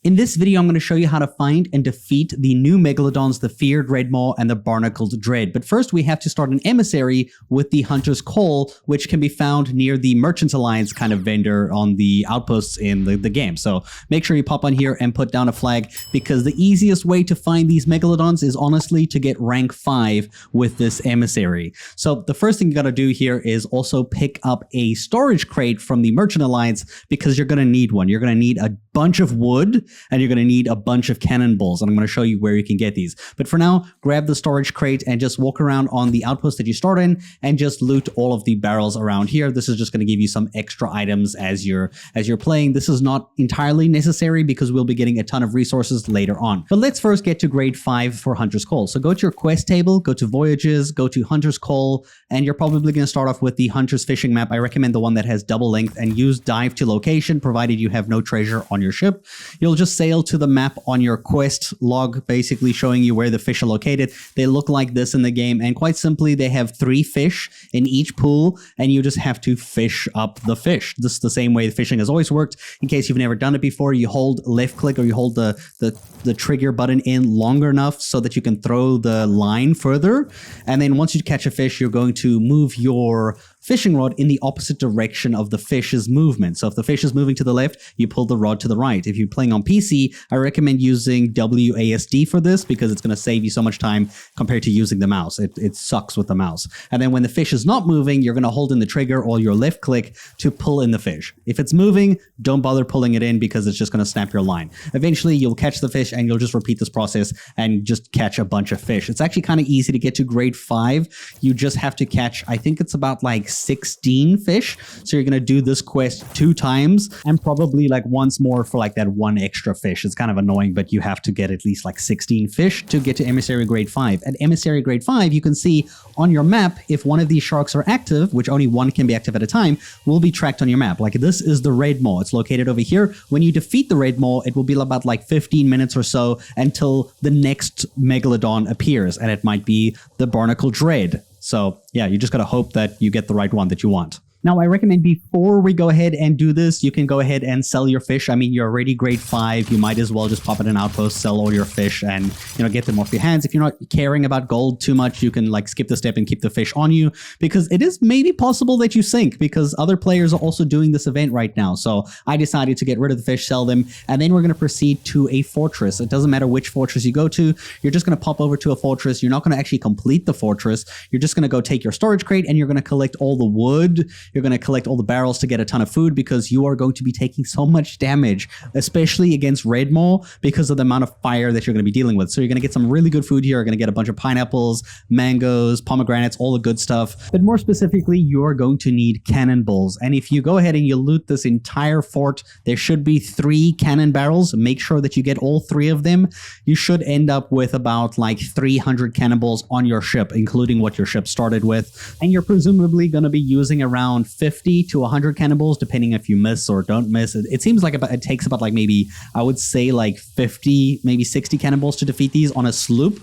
In this video, I'm going to show you how to find and defeat the new Megalodons, the Feared Redmaw, and the Barnacled Dread. But first, we have to start an emissary with the Hunter's Call, which can be found near the Merchants Alliance kind of vendor on the outposts in the game. So make sure you pop on here and put down a flag, because the easiest way to find these Megalodons is honestly to get rank 5 with this emissary. So the first thing you got to do here is also pick up a storage crate from the Merchant Alliance, because you're going to need one. You're going to need a bunch of wood, and you're going to need a bunch of cannonballs, and I'm going to show you where you can get these. But for now, grab the storage crate and just walk around on the outpost that you start in and just loot all of the barrels around here. This is just going to give you some extra items as you're playing. This is not entirely necessary because we'll be getting a ton of resources later on. But let's first get to grade 5 for Hunter's Call. So go to your quest table, go to Voyages, go to Hunter's Call, and you're probably going to start off with the Hunter's Fishing map. I recommend the one that has double length, and use dive to location, provided you have no treasure on your ship. You'll just sail to the map on your quest log, basically showing you where the fish are located. They look like this in the game, and quite simply, they have 3 fish in each pool, and you just have to fish up the fish. This is the same way fishing has always worked. In case you've never done it before, you hold left click or you hold the trigger button in longer enough so that you can throw the line further, and then once you catch a fish, you're going to move your fishing rod in the opposite direction of the fish's movement. So if the fish is moving to the left, you pull the rod to the right. If you're playing on PC, I recommend using WASD for this, because it's going to save you so much time compared to using the mouse. It sucks with the mouse. And then when the fish is not moving, you're going to hold in the trigger or your left click to pull in the fish. If it's moving, don't bother pulling it in, because it's just going to snap your line. Eventually, you'll catch the fish, and you'll just repeat this process and just catch a bunch of fish. It's actually kind of easy to get to grade 5. You just have to catch, I think it's about like 16 fish. So you're going to do this quest 2 times, and probably like once more for like that 1 extra fish. It's kind of annoying, but you have to get at least like 16 fish to get to Emissary grade 5. At Emissary grade 5, you can see on your map, if one of these sharks are active, which only one can be active at a time, will be tracked on your map. Like this is the Redmaw. It's located over here. When you defeat the Redmaw, it will be about like 15 minutes or so until the next Megalodon appears, and it might be the Barnacled Dread. So yeah, you just got to hope that you get the right one that you want. Now, I recommend before we go ahead and do this, you can go ahead and sell your fish. I mean, you're already grade 5. You might as well just pop at an outpost, sell all your fish, and, get them off your hands. If you're not caring about gold too much, you can like skip the step and keep the fish on you, because it is maybe possible that you sink, because other players are also doing this event right now. So I decided to get rid of the fish, sell them, and then we're going to proceed to a fortress. It doesn't matter which fortress you go to. You're just going to pop over to a fortress. You're not going to actually complete the fortress. You're just going to go take your storage crate, and you're going to collect all the wood. You're going to collect all the barrels to get a ton of food, because you are going to be taking so much damage, especially against Redmaw, because of the amount of fire that you're going to be dealing with. So you're going to get some really good food here. You're going to get a bunch of pineapples, mangoes, pomegranates, all the good stuff. But more specifically, you're going to need cannonballs. And if you go ahead and you loot this entire fort, there should be 3 cannon barrels. Make sure that you get all 3 of them. You should end up with about like 300 cannonballs on your ship, including what your ship started with. And you're presumably going to be using around 50 to 100 cannonballs, depending if you miss or don't miss. It seems like it takes about like maybe, I would say like 50, maybe 60 cannonballs to defeat these on a sloop.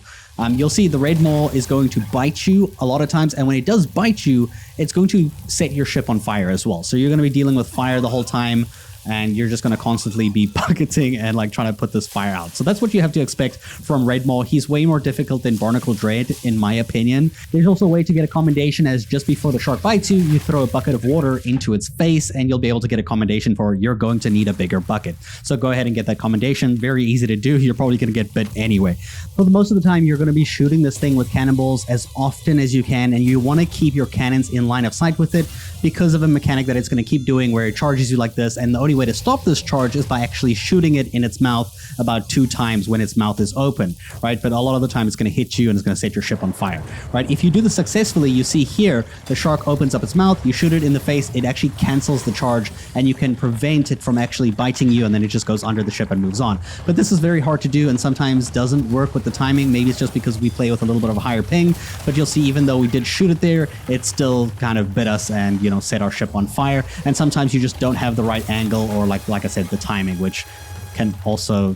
You'll see the Redmaw is going to bite you a lot of times, and when it does bite you, it's going to set your ship on fire as well. So you're going to be dealing with fire the whole time, and you're just going to constantly be bucketing and like trying to put this fire out. So that's what you have to expect from Redmaw. He's way more difficult than Barnacled Dread, in my opinion. There's also a way to get a commendation, as just before the shark bites you, you throw a bucket of water into its face, and you'll be able to get a commendation for you're going to need a bigger bucket. So go ahead and get that commendation. Very easy to do. You're probably going to get bit anyway. For most of the time, you're going to be shooting this thing with cannonballs as often as you can, and you want to keep your cannons in line of sight with it, because of a mechanic that it's going to keep doing where it charges you like this, and the only way to stop this charge is by actually shooting it in its mouth about 2 times when its mouth is open, right? But a lot of the time it's going to hit you and it's going to set your ship on fire, right? If you do this successfully, you see here, the shark opens up its mouth, you shoot it in the face, it actually cancels the charge, and you can prevent it from actually biting you, and then it just goes under the ship and moves on. But this is very hard to do, and sometimes doesn't work with the timing. Maybe it's just because we play with a little bit of a higher ping, but you'll see even though we did shoot it there, it still kind of bit us and, set our ship on fire. And sometimes you just don't have the right angle, or like I said, the timing, which can also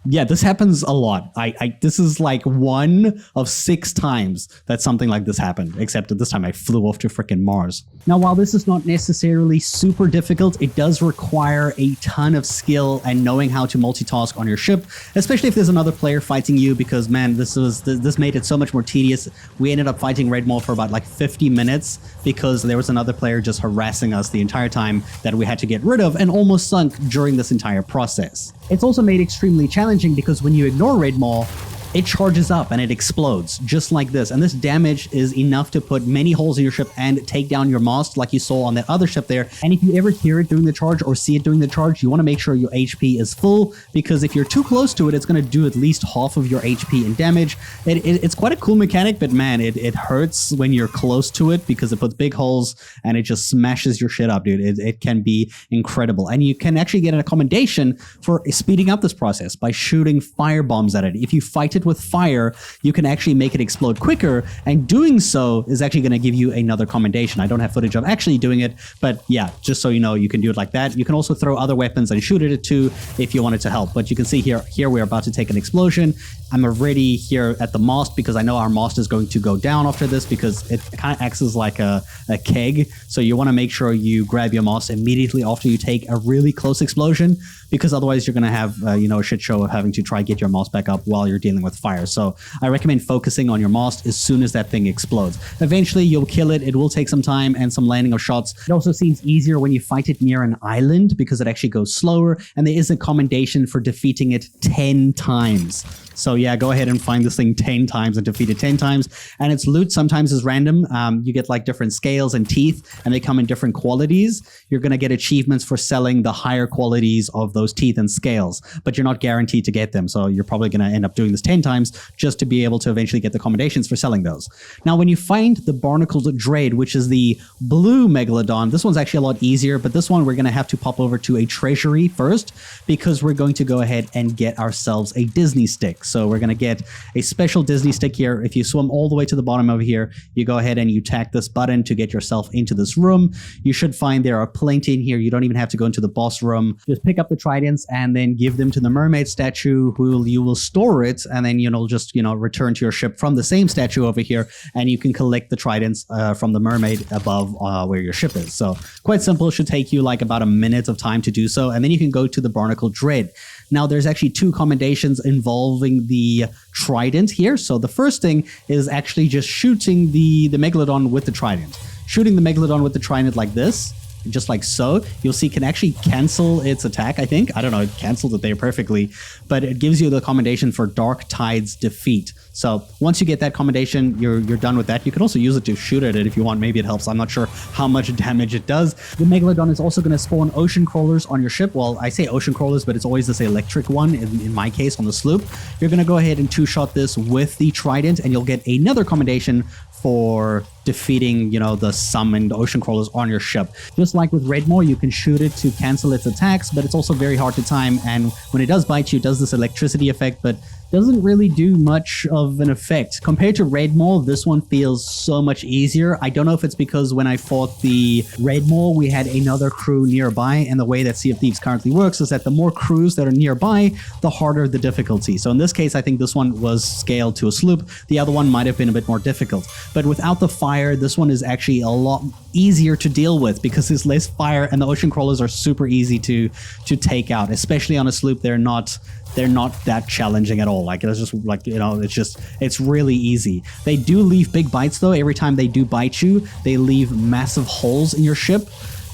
Yeah, this happens a lot. This is like 1 of 6 times that something like this happened, except that this time I flew off to freaking Mars. Now, while this is not necessarily super difficult, it does require a ton of skill and knowing how to multitask on your ship, especially if there's another player fighting you, because man, this made it so much more tedious. We ended up fighting Redmaw for about like 50 minutes because there was another player just harassing us the entire time that we had to get rid of and almost sunk during this entire process. It's also made extremely challenging because when you ignore Redmaw, it charges up and it explodes just like this. And this damage is enough to put many holes in your ship and take down your mast like you saw on that other ship there. And if you ever hear it doing the charge or see it doing the charge, you want to make sure your HP is full, because if you're too close to it, it's going to do at least half of your HP in damage. It's quite a cool mechanic, but man, it hurts when you're close to it because it puts big holes and it just smashes your shit up, dude. It can be incredible. And you can actually get a commendation for speeding up this process by shooting fire bombs at it. If you fight it with fire, you can actually make it explode quicker, and doing so is actually going to give you another commendation. I don't have footage of actually doing it, but yeah, just so you know, you can do it like that. You can also throw other weapons and shoot at it too if you want it to help. But you can see here we're about to take an explosion. I'm already here at the mast because I know our mast is going to go down after this because it kind of acts as like a keg. So you want to make sure you grab your mast immediately after you take a really close explosion, because otherwise you're going to have a shit show of having to try get your mast back up while you're dealing with fire. So I recommend focusing on your mast as soon as that thing explodes. Eventually you'll kill it. It will take some time and some landing of shots. It also seems easier when you fight it near an island because it actually goes slower, and there is a commendation for defeating it 10 times. So yeah, go ahead and find this thing 10 times and defeat it 10 times. And its loot sometimes is random. You get like different scales and teeth, and they come in different qualities. You're going to get achievements for selling the higher qualities of those teeth and scales, but you're not guaranteed to get them. So you're probably going to end up doing this 10 times just to be able to eventually get the commendations for selling those. Now, when you find the Barnacled Dread, which is the blue Megalodon, this one's actually a lot easier, but this one we're going to have to pop over to a treasury first because we're going to go ahead and get ourselves a Disney stick. So we're going to get a special Disney stick here. If you swim all the way to the bottom over here, you go ahead and you tap this button to get yourself into this room. You should find there are plenty in here. You don't even have to go into the boss room. Just pick up the tridents and then give them to the mermaid statue, who you will store it, and then just return to your ship from the same statue over here, and you can collect the tridents from the mermaid above where your ship is. So quite simple. It should take you like about a minute of time to do so, and then you can go to the Barnacled Dread. Now, there's actually 2 commendations involving the trident here. So the first thing is actually just shooting the Megalodon with the trident. Shooting the Megalodon with the trident like this, just like so, you'll see can actually cancel its attack, I think. I don't know, it canceled it there perfectly, but it gives you the commendation for Dark Tide's defeat. So once you get that commendation, you're done with that. You can also use it to shoot at it if you want. Maybe it helps. I'm not sure how much damage it does. The Megalodon is also going to spawn ocean crawlers on your ship. Well, I say ocean crawlers, but it's always this electric one, in my case, on the sloop. You're going to go ahead and 2-shot this with the trident, and you'll get another commendation for defeating, the summoned ocean crawlers on your ship. Just like with Redmaw, you can shoot it to cancel its attacks, but it's also very hard to time, and when it does bite you, it does this electricity effect, but doesn't really do much of an effect. Compared to Redmaw, this one feels so much easier. I don't know if it's because when I fought the Redmaw, we had another crew nearby, and the way that Sea of Thieves currently works is that the more crews that are nearby, the harder the difficulty. So in this case, I think this one was scaled to a sloop. The other one might have been a bit more difficult. But without the fire, this one is actually a lot easier to deal with because there's less fire, and the ocean crawlers are super easy to take out, especially on a sloop. They're not that challenging at all. Like, it's just like, it's really easy. They do leave big bites though. Every time they do bite you, they leave massive holes in your ship,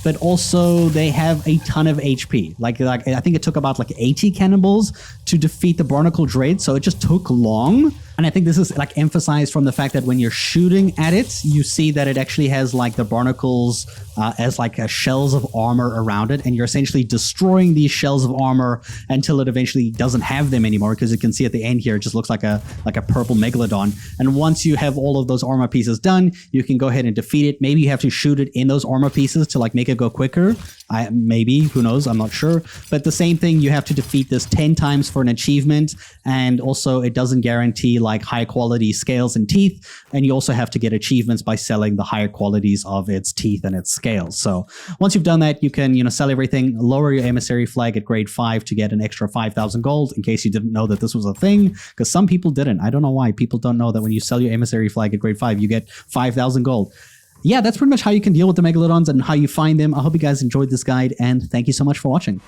but also they have a ton of HP. Like I think it took about 80 cannonballs to defeat the Barnacled Dread, so it just took long. And I think this is emphasized from the fact that when you're shooting at it, you see that it actually has the barnacles as shells of armor around it, and you're essentially destroying these shells of armor until it eventually doesn't have them anymore, because you can see at the end here it just looks like a purple Megalodon. And once you have all of those armor pieces done, you can go ahead and defeat it. Maybe you have to shoot it in those armor pieces to make it go quicker, Maybe, who knows, I'm not sure. But the same thing, you have to defeat this 10 times for an achievement, and also it doesn't guarantee like high quality scales and teeth, and you also have to get achievements by selling the higher qualities of its teeth and its scales. So once you've done that, you can, you know, sell everything, lower your emissary flag at grade 5 to get an extra 5,000 gold, in case you didn't know that this was a thing, because some people didn't. I don't know why people don't know that when you sell your emissary flag at grade 5, you get 5,000 gold. Yeah, that's pretty much how you can deal with the Megalodons and how you find them. I hope you guys enjoyed this guide, and thank you so much for watching.